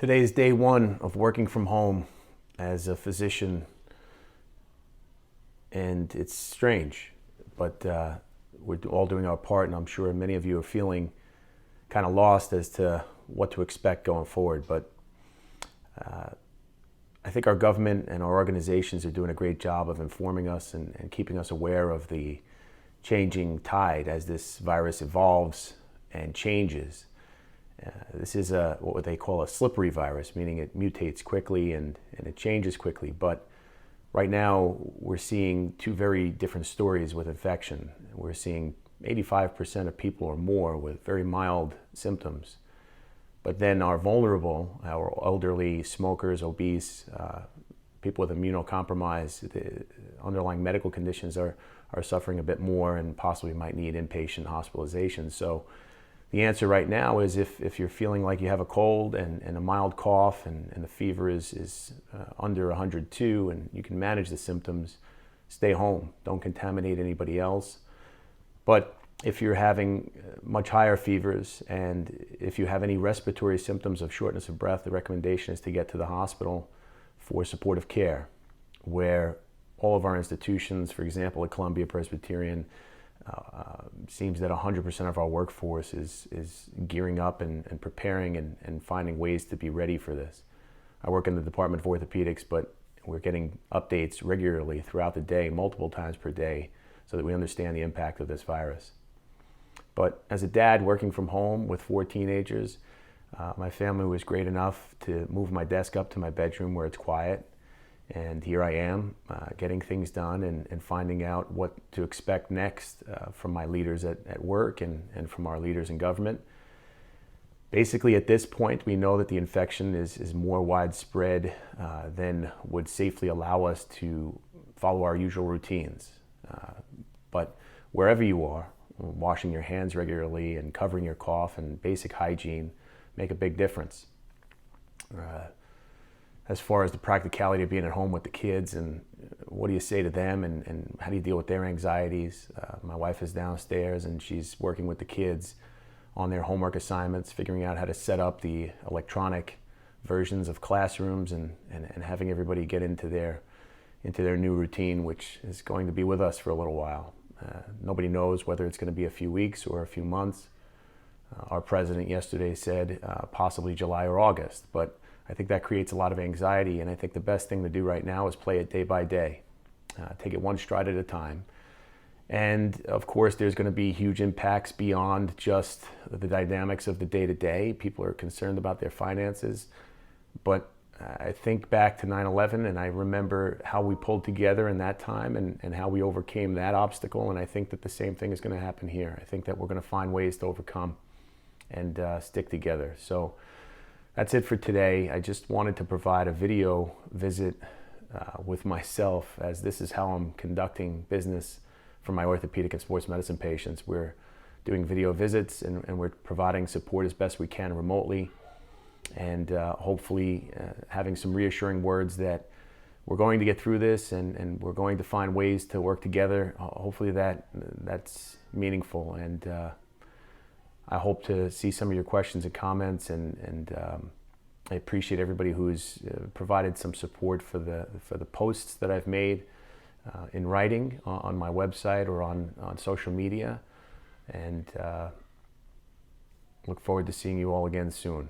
Today is day one of working from home as a physician, and it's strange, but we're all doing our part, and I'm sure many of you are feeling kind of lost as to what to expect going forward. But I think our government and our organizations are doing a great job of informing us and keeping us aware of the changing tide as this virus evolves and changes. This is what they call a slippery virus, meaning it mutates quickly and it changes quickly. But right now, we're seeing two very different stories with infection. We're seeing 85% of people or more with very mild symptoms, but then are vulnerable, our elderly, smokers, obese, people with immunocompromised, the underlying medical conditions are suffering a bit more and possibly might need inpatient hospitalization. So the answer right now is if you're feeling like you have a cold and a mild cough and the fever is under 102 and you can manage the symptoms, stay home. Don't contaminate anybody else. But if you're having much higher fevers and if you have any respiratory symptoms of shortness of breath, the recommendation is to get to the hospital for supportive care, where all of our institutions, for example, at Columbia Presbyterian, seems that 100% of our workforce is gearing up and preparing and finding ways to be ready for this. I work in the Department of Orthopedics, but we're getting updates regularly throughout the day, multiple times per day, so that we understand the impact of this virus. But as a dad working from home with 4 teenagers, my family was great enough to move my desk up to my bedroom where it's quiet. And here I am, getting things done and finding out what to expect next from my leaders at work and from our leaders in government. Basically, at this point, we know that the infection is more widespread than would safely allow us to follow our usual routines. But wherever you are, washing your hands regularly and covering your cough and basic hygiene make a big difference. As far as the practicality of being at home with the kids and what do you say to them and how do you deal with their anxieties? My wife is downstairs and she's working with the kids on their homework assignments, figuring out how to set up the electronic versions of classrooms and having everybody get into their new routine, which is going to be with us for a little while. Nobody knows whether it's going to be a few weeks or a few months. Our president yesterday said possibly July or August, but I think that creates a lot of anxiety, and I think the best thing to do right now is play it day by day. Take it one stride at a time. And of course, there's going to be huge impacts beyond just the dynamics of the day-to-day. People are concerned about their finances, but I think back to 9/11 and I remember how we pulled together in that time and how we overcame that obstacle, and I think that the same thing is going to happen here. I think that we're going to find ways to overcome and stick together. So that's it for today. I just wanted to provide a video visit with myself, as this is how I'm conducting business for my orthopedic and sports medicine patients. We're doing video visits and we're providing support as best we can remotely, and hopefully having some reassuring words that we're going to get through this and we're going to find ways to work together. Hopefully that's meaningful, and I hope to see some of your questions and comments, and I appreciate everybody who's provided some support for the posts that I've made in writing on my website or on social media, and look forward to seeing you all again soon.